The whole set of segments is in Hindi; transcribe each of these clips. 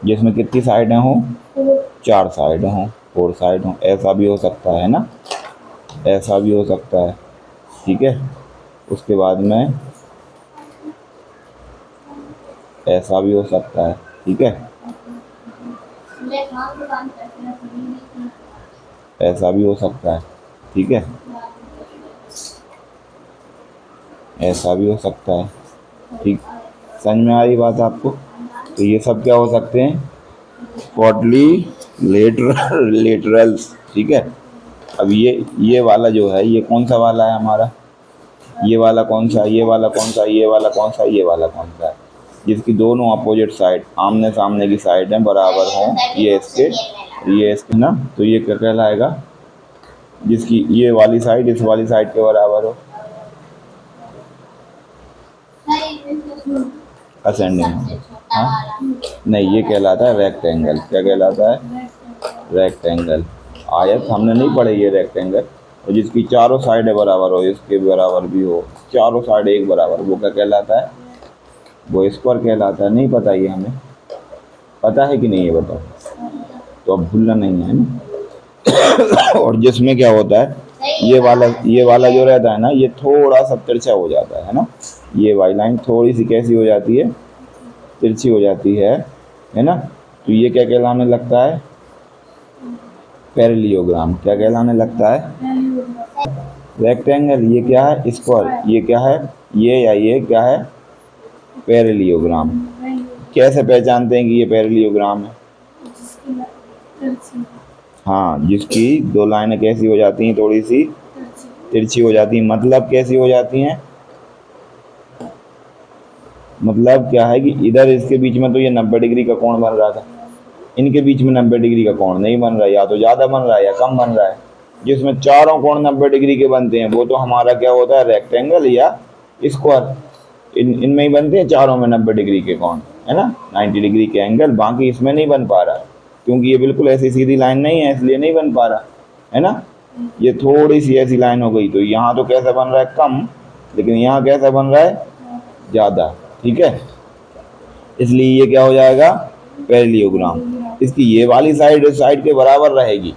जिसमें कितनी साइडें हों, 4 साइडें हों, 4 साइड हों। ऐसा भी हो सकता है ना, ऐसा भी हो सकता है, ठीक है। उसके बाद में ऐसा भी हो सकता है, ठीक है। ऐसा भी हो सकता है, ठीक है। ऐसा भी हो सकता है, ठीक। समझ में आ रही बात आपको? तो ये सब क्या हो सकते हैं, क्वाड्री लेटरल्स, ठीक है। अब ये वाला जो है, ये कौन सा वाला है हमारा, ये वाला कौन सा, ये वाला कौन सा, ये वाला कौन सा, ये वाला कौन सा है, जिसकी दोनों अपोजिट साइड, आमने सामने की साइड हैं, बराबर हों, ये इसके ना, तो ये क्या कहलाएगा, जिसकी ये वाली साइड इस वाली साइड के बराबर हो, असेंडिंग। हाँ, नहीं, ये कहलाता है रेक्टेंगल। क्या कहलाता है, रेक्टेंगल। आयत हमने नहीं पढ़े, ये रेक्टेंगल। और जिसकी चारों साइडें बराबर हो, इसके बराबर भी हो, चारों साइड एक बराबर, वो क्या कहलाता है, वो स्क्वायर कहलाता है। नहीं पता ये हमें, पता है कि नहीं ये बताओ, तो अब भूलना नहीं है ना। और जिसमें क्या होता है, ये वाला जो रहता है ना, ये थोड़ा सा तिरछा हो जाता है ना, ये वाली लाइन थोड़ी सी कैसी हो जाती है, तिरछी हो जाती है ना। तो ये क्या कहलाने लगता है, पैरेलियोग्राम। क्या कहलाने लगता है, रेक्टेंगल। ये क्या है, स्क्वायर। ये क्या है, ये क्या है, पैरेलियोग्राम। कैसे पहचानते हैं कि ये पैरेलियोग्राम है, हाँ, जिसकी दो लाइनें कैसी हो जाती हैं, थोड़ी सी तिरछी हो जाती हैं। मतलब कैसी हो जाती हैं, मतलब क्या है कि इधर इसके बीच में तो ये 90 डिग्री का कोण बन रहा था, इनके बीच में 90 डिग्री का कोण नहीं बन रहा है, या तो ज़्यादा बन रहा है या कम बन रहा है। जिसमें चारों कोण 90 डिग्री के बनते हैं, वो तो हमारा क्या होता है, रेक्टेंगल या स्क्वायर। इनमें ही बनते हैं चारों में 90 डिग्री के कोण, है ना, 90 डिग्री के एंगल। बाकी इसमें नहीं बन पा रहा, क्योंकि ये बिल्कुल ऐसी सीधी लाइन नहीं है, इसलिए नहीं बन पा रहा, है ना। ये थोड़ी सी ऐसी लाइन हो गई, तो यहाँ तो कैसा बन रहा है, कम, लेकिन यहाँ कैसा बन रहा है, ज़्यादा, ठीक है। इसलिए ये क्या हो जाएगा, पैरेलियोग्राम। इसकी ये वाली साइड इस साइड के बराबर रहेगी,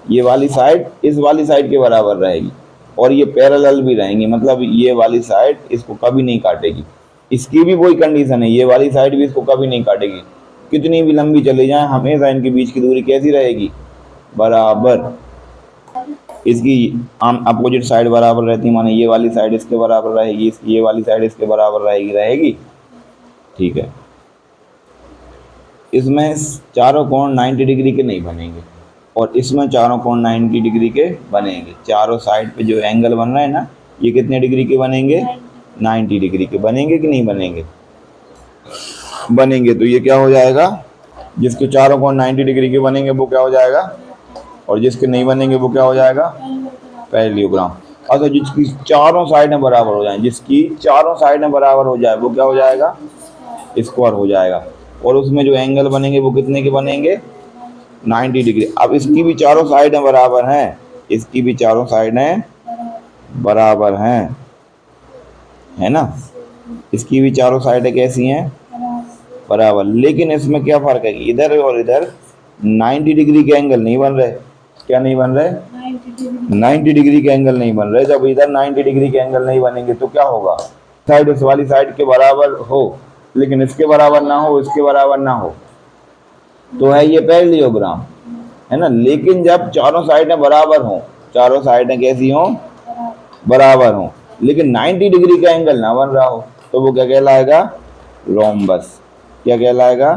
ये वाली साइड इस वाली साइड के बराबर रहेगी, और ये पैरेलल भी रहेंगी, मतलब ये वाली साइड इसको कभी नहीं काटेगी। इसकी भी वही कंडीशन है, ये वाली साइड भी इसको कभी नहीं काटेगी। कितनी भी लंबी चली जाए, हमेशा इनके बीच की दूरी कैसी रहेगी, बराबर। इसकी आम अपोजिट साइड बराबर रहती है, माने ये वाली साइड इसके बराबर रहेगी, इसकी ये वाली साइड इसके बराबर रहेगी, ठीक है। इसमें चारों कोण 90 डिग्री के नहीं बनेंगे, और इसमें चारों कोण 90 डिग्री के बनेंगे। चारों साइड पे जो एंगल बन रहे हैं ना, ये कितने डिग्री के बनेंगे, 90 डिग्री के बनेंगे कि नहीं बनेंगे, बनेंगे। तो ये क्या हो जाएगा, जिसके चारों कोण 90 डिग्री के बनेंगे वो क्या हो जाएगा, और जिसके नहीं बनेंगे वो क्या हो जाएगा, पैरेलियोग्राम। अच्छा, जिसकी चारों साइडें बराबर हो जाए, जिसकी चारों साइडें बराबर हो जाए, वो क्या हो जाएगा, स्क्वायर हो जाएगा। और उसमें जो एंगल बनेंगे वो कितने के बनेंगे, 90 डिग्री। अब इसकी भी चारों साइडें बराबर हैं, इसकी भी चारों साइडें बराबर हैं, है ना। इसकी भी चारों साइडें कैसी हैं, बराबर। लेकिन इसमें क्या फ़र्क है कि इधर और इधर 90 डिग्री के एंगल नहीं बन रहे। क्या नहीं बन रहे, 90 डिग्री के एंगल नहीं बन रहे। जब इधर 90 डिग्री के एंगल नहीं बनेंगे तो क्या होगा, साइड इस वाली साइड के बराबर हो, लेकिन इसके बराबर ना हो, इसके बराबर ना हो, तो है ये पैरेलियोग्राम, है ना। लेकिन जब चारों साइडें बराबर हों, चारों साइडें कैसी हों, बराबर हों, लेकिन 90 डिग्री का एंगल ना बन रहा हो, तो वो क्या कहलाएगा, रोम्बस। क्या कहलाएगा,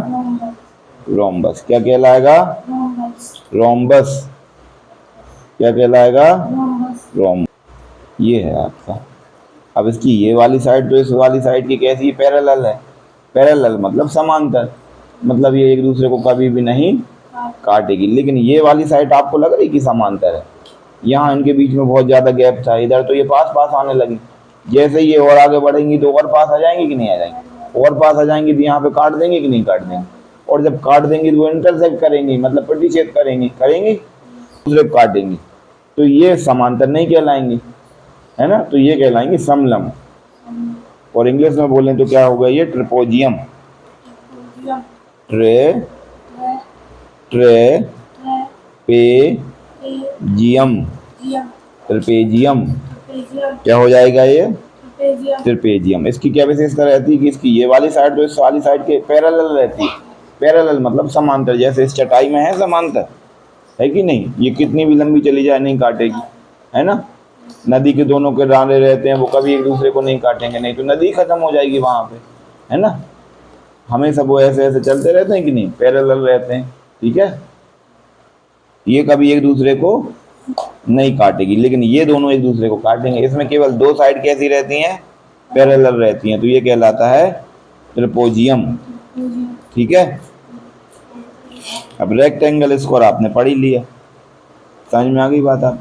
रोम्बस। क्या कहलाएगा, रोम्बस। क्या कहलाएगा, रोम्बस। ये है आपका। अब इसकी ये वाली साइड तो इस वाली साइड की कैसी पैरेलल है, पैरेलल मतलब समांतर, मतलब ये एक दूसरे को कभी भी नहीं काटेगी। लेकिन ये वाली साइड आपको लग रही कि समांतर है, यहाँ इनके बीच में बहुत ज़्यादा गैप था, इधर तो ये पास पास आने लगी। जैसे ये और आगे बढ़ेंगी तो और पास आ जाएंगी कि नहीं आ जाएंगी, और पास आ जाएंगी तो यहाँ पे काट देंगे कि नहीं काट देंगे, और जब काट देंगी तो वो इंटरसेक्ट करेंगी, मतलब प्रतिच्छेद करेंगी दूसरे को काटेंगी, तो ये समांतर नहीं कहलाएंगी, है ना। तो ये कहलाएंगे समलंब, और इंग्लिश में बोलें तो क्या होगा, ये ट्रिपोजियम, ट्रेपोजियम, ट्रेपेजियम। ट्रेपेजियम क्या हो जाएगा ये? ट्रेपेजियम। इसकी क्या विशेषता रहती है कि इसकी ये वाली साइड तो इस वाली साइड के पैरेलल रहती है। पैरेलल मतलब समांतर, जैसे इस चटाई में है समांतर, है कि नहीं? ये कितनी भी लंबी चली जाए नहीं काटेगी, है ना। नदी के दोनों किनारे रहते हैं, वो कभी एक दूसरे को नहीं काटेंगे, नहीं तो नदी खत्म हो जाएगी वहाँ पे, है ना। हमेशा वो ऐसे ऐसे चलते रहते हैं कि नहीं, पैरेलल रहते हैं, ठीक है। ये कभी एक दूसरे को नहीं काटेगी, लेकिन ये दोनों एक दूसरे को काटेंगे। इसमें केवल दो साइड कैसी रहती हैं? पैरेलल रहती हैं, तो ये कहलाता है ट्रेपेजियम, ठीक है। अब रेक्टेंगल स्क्वायर आपने पढ़ ही लिया, समझ में आ गई बात आप?